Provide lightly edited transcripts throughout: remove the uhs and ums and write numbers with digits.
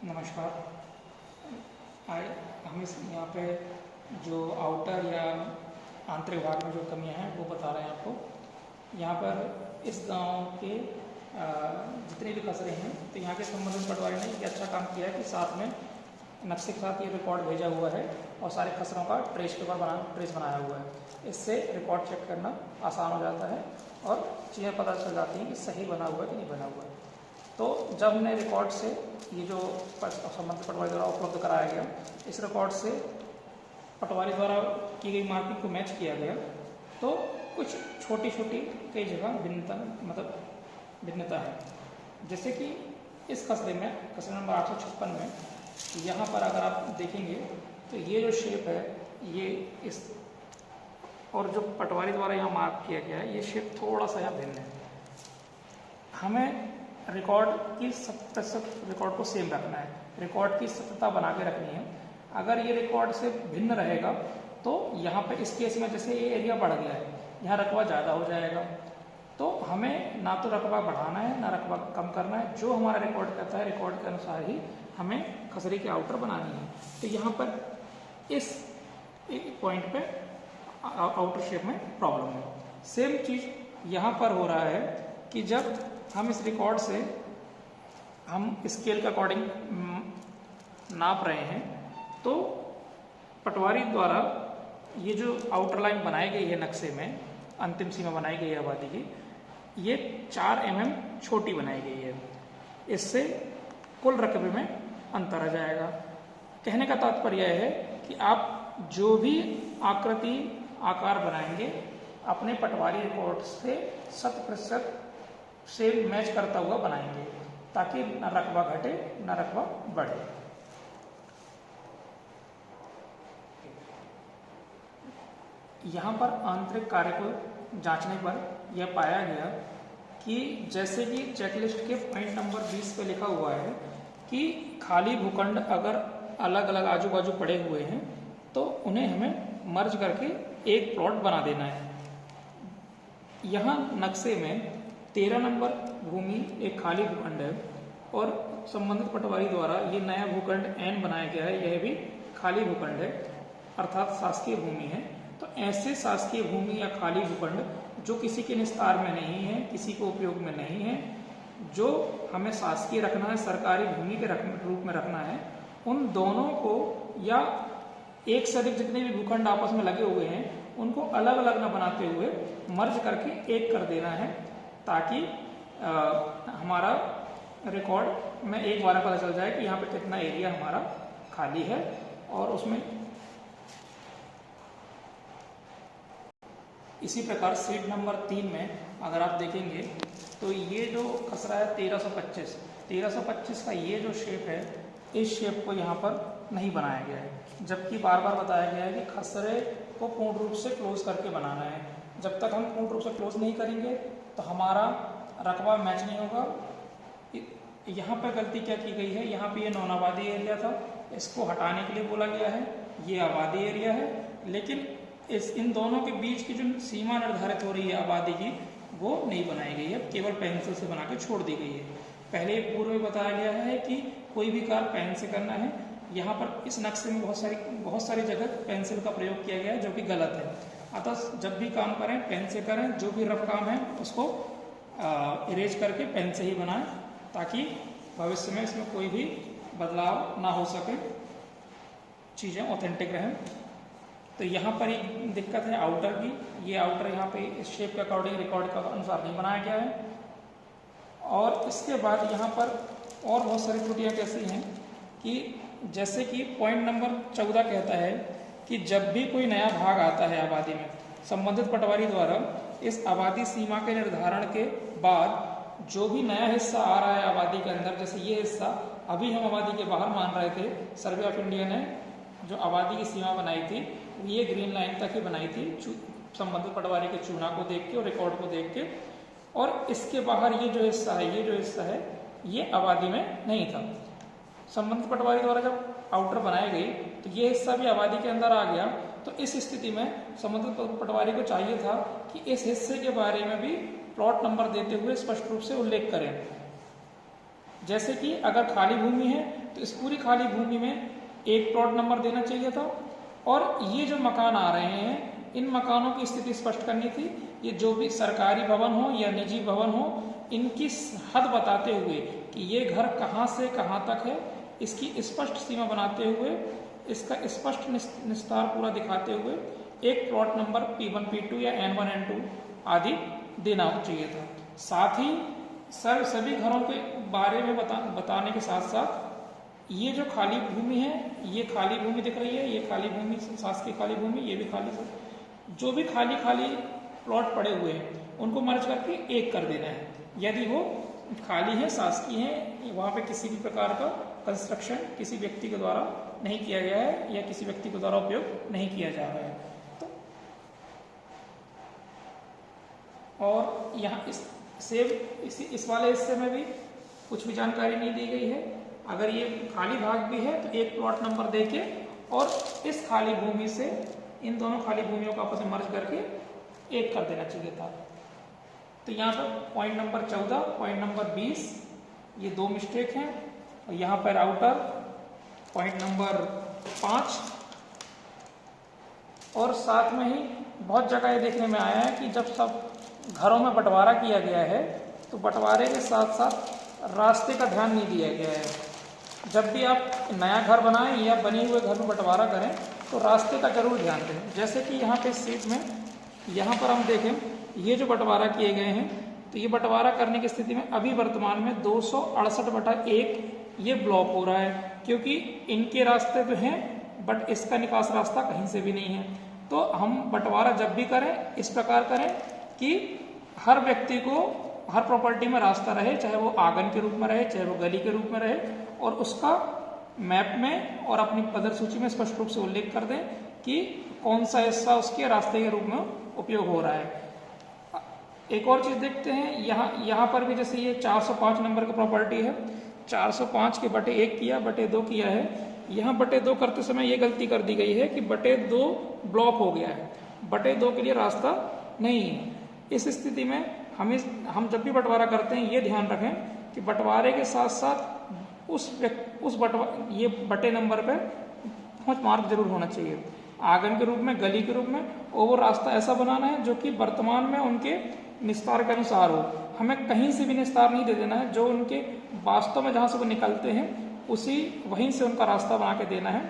नमस्कार। आए हम इस यहाँ पे जो आउटर या आंतरिक भाग में जो कमियां हैं वो बता रहे हैं आपको। यहाँ पर इस गांव के जितने भी खसरे हैं तो यहाँ के संबंधित पटवारी ने ये अच्छा काम किया है कि साथ में नक्शे के साथ ये रिकॉर्ड भेजा हुआ है और सारे खसरों का ट्रेस बनाया हुआ है। इससे रिकॉर्ड चेक करना आसान हो जाता है और चीज़ें पता चल जाती हैं कि सही बना हुआ है कि नहीं बना हुआ है। तो जब हमने रिकॉर्ड से ये जो संबंधित पटवारी द्वारा उपलब्ध कराया गया, इस रिकॉर्ड से पटवारी द्वारा की गई मार्किंग को मैच किया गया तो कुछ छोटी छोटी कई जगह भिन्नता है। जैसे कि इस खसरे नंबर 856 में यहाँ पर अगर आप देखेंगे तो ये जो शेप है ये इस और जो पटवारी द्वारा यहाँ मार्क किया गया है ये शेप थोड़ा सा यहाँ भिन्न है। हमें रिकॉर्ड की 70% रिकॉर्ड को सेम रखना है, रिकॉर्ड की सत्यता बना के रखनी है। अगर ये रिकॉर्ड से भिन्न रहेगा तो यहाँ पे इस केस में जैसे ये एरिया बढ़ गया है, यहाँ रकबा ज़्यादा हो जाएगा, तो हमें ना तो रकबा बढ़ाना है ना रकबा कम करना है। जो हमारा रिकॉर्ड कहता है रिकॉर्ड के अनुसार ही हमें खसरे की आउटर बनानी है। तो यहाँ पर इस पॉइंट पे आउटर शेप में प्रॉब्लम है। सेम चीज़ यहाँ पर हो रहा है कि जब हम इस रिकॉर्ड से हम स्केल के अकॉर्डिंग नाप रहे हैं तो पटवारी द्वारा ये जो आउटर लाइन बनाई गई है नक्शे में, अंतिम सीमा बनाई गई है आबादी की, ये 4 mm छोटी बनाई गई है। इससे कुल रकबे में अंतर आ जाएगा। कहने का तात्पर्य है कि आप जो भी आकृति आकार बनाएंगे अपने पटवारी रिकॉर्ड से 100% से मैच करता हुआ बनाएंगे ताकि न रकबा घटे न रकबा बढ़े। यहाँ पर आंतरिक कार्य को जांचने पर यह पाया गया कि जैसे कि चेकलिस्ट के पॉइंट नंबर 20 पे लिखा हुआ है कि खाली भूखंड अगर अलग अलग आजू बाजू पड़े हुए हैं तो उन्हें हमें मर्ज करके एक प्लॉट बना देना है। यहाँ नक्शे में 13 नंबर भूमि एक खाली भूखंड है और संबंधित पटवारी द्वारा ये नया भूखंड N बनाया गया है, यह भी खाली भूखंड है अर्थात शासकीय भूमि है। तो ऐसे शासकीय भूमि या खाली भूखंड जो किसी के निस्तार में नहीं है, किसी को उपयोग में नहीं है, जो हमें शासकीय रखना है, सरकारी भूमि के रूप में रखना है, उन दोनों को या एक से अधिक जितने भी भूखंड आपस में लगे हुए हैं उनको अलग अलग न बनाते हुए मर्ज करके एक कर देना है ताकि हमारा रिकॉर्ड में एक बार पता चल जाए कि यहाँ पे कितना एरिया हमारा खाली है। और उसमें इसी प्रकार सीट नंबर 3 में अगर आप देखेंगे तो ये जो खसरा है 1325 का ये जो शेप है, इस शेप को यहाँ पर नहीं बनाया गया है, जबकि बार बार बताया गया है कि खसरे को पूर्ण रूप से क्लोज करके बनाना है। जब तक हम पूर्ण रूप से क्लोज नहीं करेंगे तो हमारा रकबा मैच नहीं होगा। यहाँ पर गलती क्या की गई है, यहाँ पे ये नॉन आबादी एरिया था, इसको हटाने के लिए बोला गया है, ये आबादी एरिया है, लेकिन इन दोनों के बीच की जो सीमा निर्धारित हो रही है आबादी की वो नहीं बनाई गई है, केवल पेंसिल से बना के छोड़ दी गई है। पहले पूर्व में बताया गया है कि कोई भी कार्य पेन से करना है। यहाँ पर इस नक्शे में बहुत सारी जगह पेंसिल का प्रयोग किया गया है जो कि गलत है। अतः जब भी काम करें पेन से करें, जो भी रफ काम है उसको इरेज करके पेन से ही बनाएं ताकि भविष्य में इसमें कोई भी बदलाव ना हो सके, चीज़ें ऑथेंटिक रहें। तो यहाँ पर एक दिक्कत है आउटर की, ये आउटर यहाँ पे इस शेप के अकॉर्डिंग रिकॉर्ड के अनुसार नहीं बनाया गया है। और इसके बाद यहाँ पर और बहुत सारी त्रुटियाँ कैसी हैं कि जैसे कि पॉइंट नंबर 14 कहता है कि जब भी कोई नया भाग आता है आबादी में, संबंधित पटवारी द्वारा इस आबादी सीमा के निर्धारण के बाद जो भी नया हिस्सा आ रहा है आबादी के अंदर, जैसे ये हिस्सा अभी हम आबादी के बाहर मान रहे थे, सर्वे ऑफ इंडिया ने जो आबादी की सीमा बनाई थी ये ग्रीन लाइन तक ही बनाई थी संबंधित पटवारी के चूना को देख के और रिकॉर्ड को देख के, और इसके बाहर ये जो हिस्सा है ये आबादी में नहीं था। संबंधित पटवारी द्वारा जब आउटर बनाई गई तो ये हिस्सा भी आबादी के अंदर आ गया। तो इस स्थिति में संबंधित पटवारी को चाहिए था कि इस हिस्से के बारे में भी प्लॉट नंबर देते हुए स्पष्ट रूप से उल्लेख करें। जैसे कि अगर खाली भूमि है तो इस पूरी खाली भूमि में एक प्लॉट नंबर देना चाहिए था, और ये जो मकान आ रहे हैं इन मकानों की स्थिति स्पष्ट करनी थी। ये जो भी सरकारी भवन हो या निजी भवन हो, इनकी हद बताते हुए कि ये घर कहाँ से कहाँ तक है, इसकी स्पष्ट सीमा बनाते हुए, इसका स्पष्ट निस्तार पूरा दिखाते हुए एक प्लॉट नंबर P1 P2 या N1 N2 आदि देना चाहिए था। साथ ही सभी घरों के बारे में बताने के साथ साथ ये जो खाली भूमि है, ये खाली भूमि दिख रही है, ये खाली भूमि शासकीय खाली भूमि, ये भी खाली, जो भी खाली प्लॉट पड़े हुए हैं उनको मर्ज करके एक कर देना है। यदि वो खाली है, शासकीय है, वहाँ पे किसी भी प्रकार का कंस्ट्रक्शन किसी व्यक्ति के द्वारा नहीं किया गया है या किसी व्यक्ति के द्वारा उपयोग नहीं किया जा रहा है, तो और यहाँ इस वाले हिस्से में भी कुछ भी जानकारी नहीं दी गई है। अगर ये खाली भाग भी है तो एक प्लॉट नंबर देके और इस खाली भूमि से इन दोनों खाली भूमियों को आपस में मर्ज करके एक कर देना चाहिए था। तो यहाँ पर पॉइंट नंबर 14, पॉइंट नंबर 20 ये दो मिस्टेक हैं, और यहाँ पर आउटर पॉइंट नंबर 5, और साथ में ही बहुत जगह ये देखने में आया है कि जब सब घरों में बंटवारा किया गया है तो बंटवारे के साथ साथ रास्ते का ध्यान नहीं दिया गया है। जब भी आप नया घर बनाएं या बने हुए घर में बंटवारा करें तो रास्ते का जरूर ध्यान दें। जैसे कि यहाँ पे सीट में यहाँ पर हम देखें, ये जो बंटवारा किए गए हैं तो ये बंटवारा करने की स्थिति में अभी वर्तमान में 268/1 ये ब्लॉक हो रहा है, क्योंकि इनके रास्ते तो हैं बट इसका निकास रास्ता कहीं से भी नहीं है। तो हम बंटवारा जब भी करें इस प्रकार करें कि हर व्यक्ति को हर प्रॉपर्टी में रास्ता रहे, चाहे वो आंगन के रूप में रहे, चाहे वो गली के रूप में रहे, और उसका मैप में और अपनी पदर सूची में स्पष्ट रूप से उल्लेख कर दें कि कौन सा हिस्सा उसके रास्ते के रूप में उपयोग हो रहा है। एक और चीज देखते हैं, यहाँ पर भी जैसे ये 405 नंबर की प्रॉपर्टी है, 405 के बटे 1 किया, बटे 2 किया है। यहाँ बटे 2 करते समय ये गलती कर दी गई है कि बटे 2 ब्लॉक हो गया है, बटे 2 के लिए रास्ता नहीं है। इस स्थिति में हम जब भी बंटवारा करते हैं ये ध्यान रखें कि बंटवारे के साथ साथ ये बटे नंबर पे पहुंच मार्ग जरूर होना चाहिए, आंगन के रूप में, गली के रूप में, और वो रास्ता ऐसा बनाना है जो कि वर्तमान में उनके निस्तार के अनुसार हो। हमें कहीं से भी निस्तार नहीं दे देना है, जो उनके वास्तव में जहाँ से वो निकलते हैं वहीं से उनका रास्ता बना के देना है,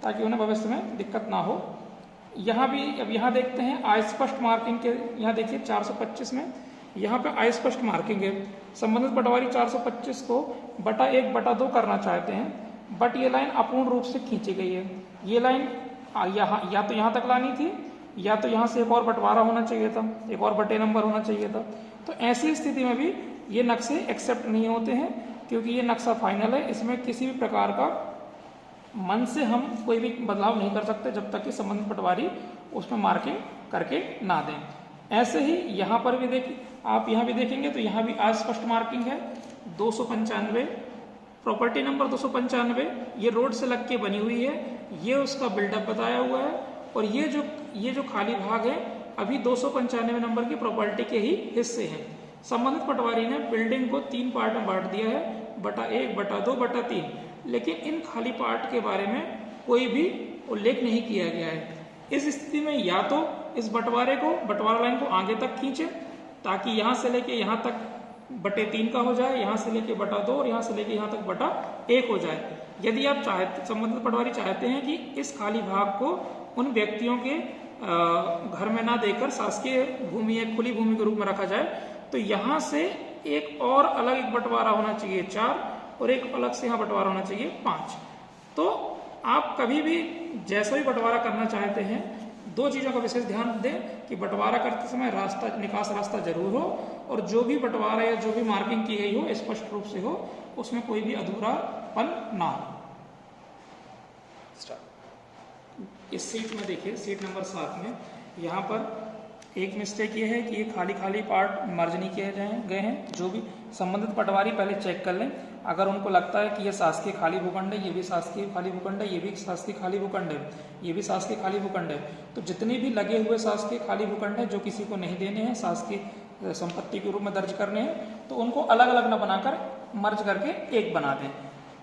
ताकि उन्हें भविष्य में दिक्कत ना हो। यहाँ भी अब यहाँ देखते हैं अस्पष्ट मार्किंग के, यहाँ देखिए 425 में यहाँ पे अस्पष्ट मार्किंग है। संबंधित पटवारी 425 को बटा 1/2 करना चाहते हैं, बट ये लाइन अपूर्ण रूप से खींची गई है। ये लाइन या तो यहाँ तक लानी थी, या तो यहाँ से एक और बंटवारा होना चाहिए था, एक और बटे नंबर होना चाहिए था। तो ऐसी स्थिति में भी ये नक्शे एक्सेप्ट नहीं होते हैं, क्योंकि ये नक्शा फाइनल है, इसमें किसी भी प्रकार का मन से हम कोई भी बदलाव नहीं कर सकते जब तक कि संबंधित पटवारी उसमें मार्किंग करके ना दें। ऐसे ही यहाँ पर भी आप यहाँ भी देखेंगे तो यहाँ भी अस्पष्ट मार्किंग है। 295 प्रॉपर्टी नंबर 295 ये रोड से लग के बनी हुई है, ये उसका बिल्डअप बताया हुआ है, और ये जो खाली भाग है अभी 295 नंबर की प्रॉपर्टी के ही हिस्से हैं। संबंधित पटवारी ने बिल्डिंग को 3 पार्ट में बांट दिया है, बटा 1, बटा 2, बटा 3, लेकिन इन खाली पार्ट के बारे में कोई भी उल्लेख नहीं किया गया है। इस स्थिति में या तो इस बंटवारा लाइन को आगे तक खींचे, ताकि यहाँ से लेके यहाँ तक बटे 3 का हो जाए, यहाँ से लेके बटा 2 और यहाँ से लेके यहाँ तक बटा 1 हो जाए। यदि आप संबंधित पटवारी चाहते हैं कि इस खाली भाग को उन व्यक्तियों के घर में ना देकर शासकीय भूमि या खुली भूमि के रूप में रखा जाए, तो यहाँ से एक और अलग एक बंटवारा होना चाहिए 4, और एक अलग से यहाँ बंटवारा होना चाहिए 5। तो आप कभी भी जैसा भी बंटवारा करना चाहते हैं, 2 चीजों का विशेष ध्यान दें कि बंटवारा करते समय निकास रास्ता जरूर हो, और जो भी बंटवारा या जो भी मार्किंग की गई हो स्पष्ट रूप से हो, उसमें कोई भी अधूरापन ना हो। इस सीट में देखिए, सीट नंबर 7 में यहाँ पर एक मिस्टेक ये है कि ये खाली पार्ट मर्ज नहीं किए गए हैं। जो भी संबंधित पटवारी पहले चेक कर लें, अगर उनको लगता है कि ये शासकीय खाली भूखंड है, ये भी शासकीय खाली भूखंड है, ये भी शासकीय खाली भूखंड है, ये भी शासकीय खाली भूखंड है, तो जितने भी लगे हुए शासकीय खाली भूखंड है जो किसी को नहीं देने हैं, शासकीय संपत्ति के रूप में दर्ज करने हैं तो उनको अलग अलग न बनाकर मर्ज करके एक बना दें।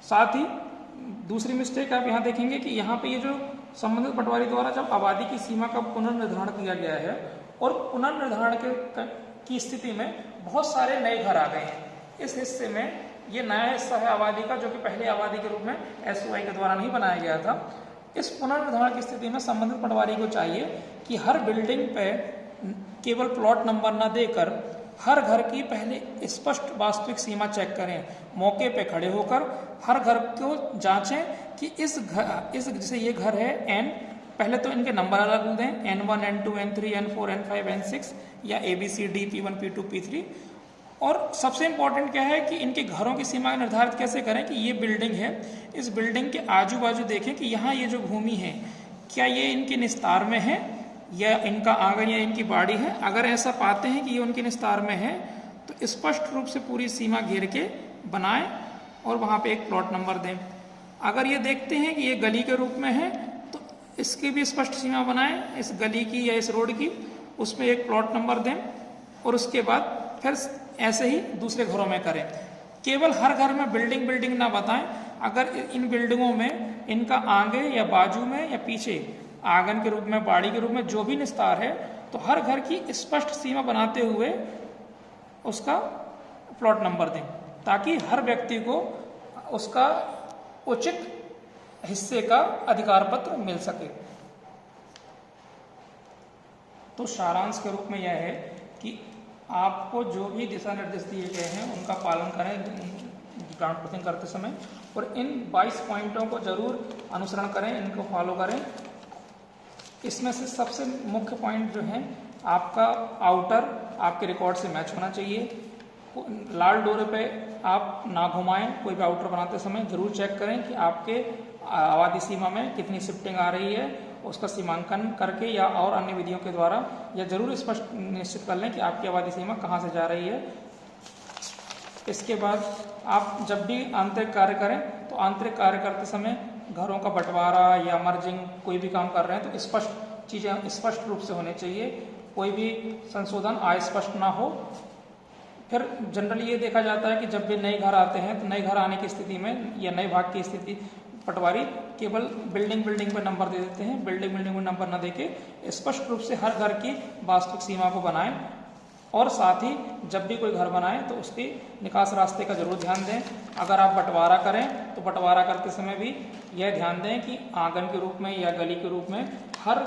साथ ही दूसरी मिस्टेक आप यहाँ देखेंगे कि यहाँ पे ये जो संबंधित पटवारी द्वारा जब आबादी की सीमा का पुनर्निर्धारण किया गया है और पुनर्निर्धारण की स्थिति में बहुत सारे नए घर आ गए हैं, इस हिस्से में ये नया हिस्सा है आबादी का जो कि पहले आबादी के रूप में SOI के द्वारा नहीं बनाया गया था। इस पुनर्निर्धारण की स्थिति में संबंधित पटवारी को चाहिए कि हर बिल्डिंग पे केवल प्लॉट नंबर न देकर हर घर की पहले स्पष्ट वास्तविक सीमा चेक करें, मौके पे खड़े होकर हर घर को जांचें कि इस जैसे ये घर है N, पहले तो इनके नंबर अलग दें N1, N2, N3, N4, N5, N6 या ABCD P1, P2, P3। और सबसे इम्पोर्टेंट क्या है कि इनके घरों की सीमा निर्धारित कैसे करें कि ये बिल्डिंग है, इस बिल्डिंग के आजू बाजू देखें कि यहाँ ये जो भूमि है क्या ये इनके निस्तार में है या इनका आंगन या इनकी बाड़ी है। अगर ऐसा पाते हैं कि ये उनके निस्तार में है तो स्पष्ट रूप से पूरी सीमा घेर के बनाएं और वहाँ पे एक प्लॉट नंबर दें। अगर ये देखते हैं कि ये गली के रूप में है तो इसकी भी स्पष्ट सीमा बनाएं, इस गली की या इस रोड की, उसमें एक प्लॉट नंबर दें और उसके बाद फिर ऐसे ही दूसरे घरों में करें। केवल हर घर में बिल्डिंग ना बताएं, अगर इन बिल्डिंगों में इनका आगे या बाजू में या पीछे आंगन के रूप में, बाड़ी के रूप में जो भी निस्तार है तो हर घर की स्पष्ट सीमा बनाते हुए उसका प्लॉट नंबर दें ताकि हर व्यक्ति को उसका उचित हिस्से का अधिकार पत्र मिल सके। तो सारांश के रूप में यह है कि आपको जो भी दिशा निर्देश दिए गए हैं उनका पालन करें ग्राउंड ट्रूथिंग करते समय और इन 22 पॉइंटों को जरूर अनुसरण करें, इनको फॉलो करें। इसमें से सबसे मुख्य पॉइंट जो है आपका आउटर आपके रिकॉर्ड से मैच होना चाहिए। लाल डोरे पे आप ना घुमाएं, कोई भी आउटर बनाते समय जरूर चेक करें कि आपके आबादी सीमा में कितनी शिफ्टिंग आ रही है, उसका सीमांकन करके या और अन्य विधियों के द्वारा या जरूर स्पष्ट निश्चित कर लें कि आपकी आबादी सीमा कहाँ से जा रही है। इसके बाद आप जब भी आंतरिक कार्य करें तो आंतरिक कार्य करते समय घरों का बंटवारा या मर्जिंग कोई भी काम कर रहे हैं तो स्पष्ट चीज़ें स्पष्ट रूप से होनी चाहिए, कोई भी संशोधन अस्पष्ट ना हो। फिर जनरली ये देखा जाता है कि जब भी नए घर आते हैं तो नए घर आने की स्थिति में या नए भाग की स्थिति पटवारी केवल बिल्डिंग पे नंबर दे देते हैं, बिल्डिंग में नंबर न देके स्पष्ट रूप से हर घर की वास्तविक सीमा को बनाएं और साथ ही जब भी कोई घर बनाएं तो उसके निकास रास्ते का जरूर ध्यान दें। अगर आप बंटवारा करें तो बंटवारा करते समय भी यह ध्यान दें कि आंगन के रूप में या गली के रूप में हर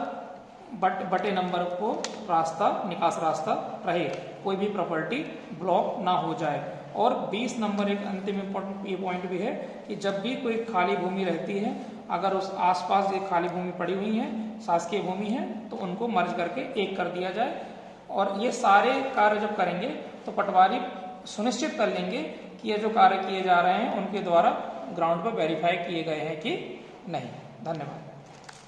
बटे नंबर को रास्ता निकास रास्ता रहे, कोई भी प्रॉपर्टी ब्लॉक ना हो जाए। और 20 नंबर एक अंतिम इम्पोर्टेंट ये पॉइंट भी है कि जब भी कोई खाली भूमि रहती है, अगर उस आसपास एक खाली भूमि पड़ी हुई है, शासकीय भूमि है, तो उनको मर्ज करके एक कर दिया जाए। और ये सारे कार्य जब करेंगे तो पटवारी सुनिश्चित कर लेंगे कि ये जो कार्य किए जा रहे हैं उनके द्वारा ग्राउंड पर वेरीफाई किए गए हैं कि नहीं। धन्यवाद।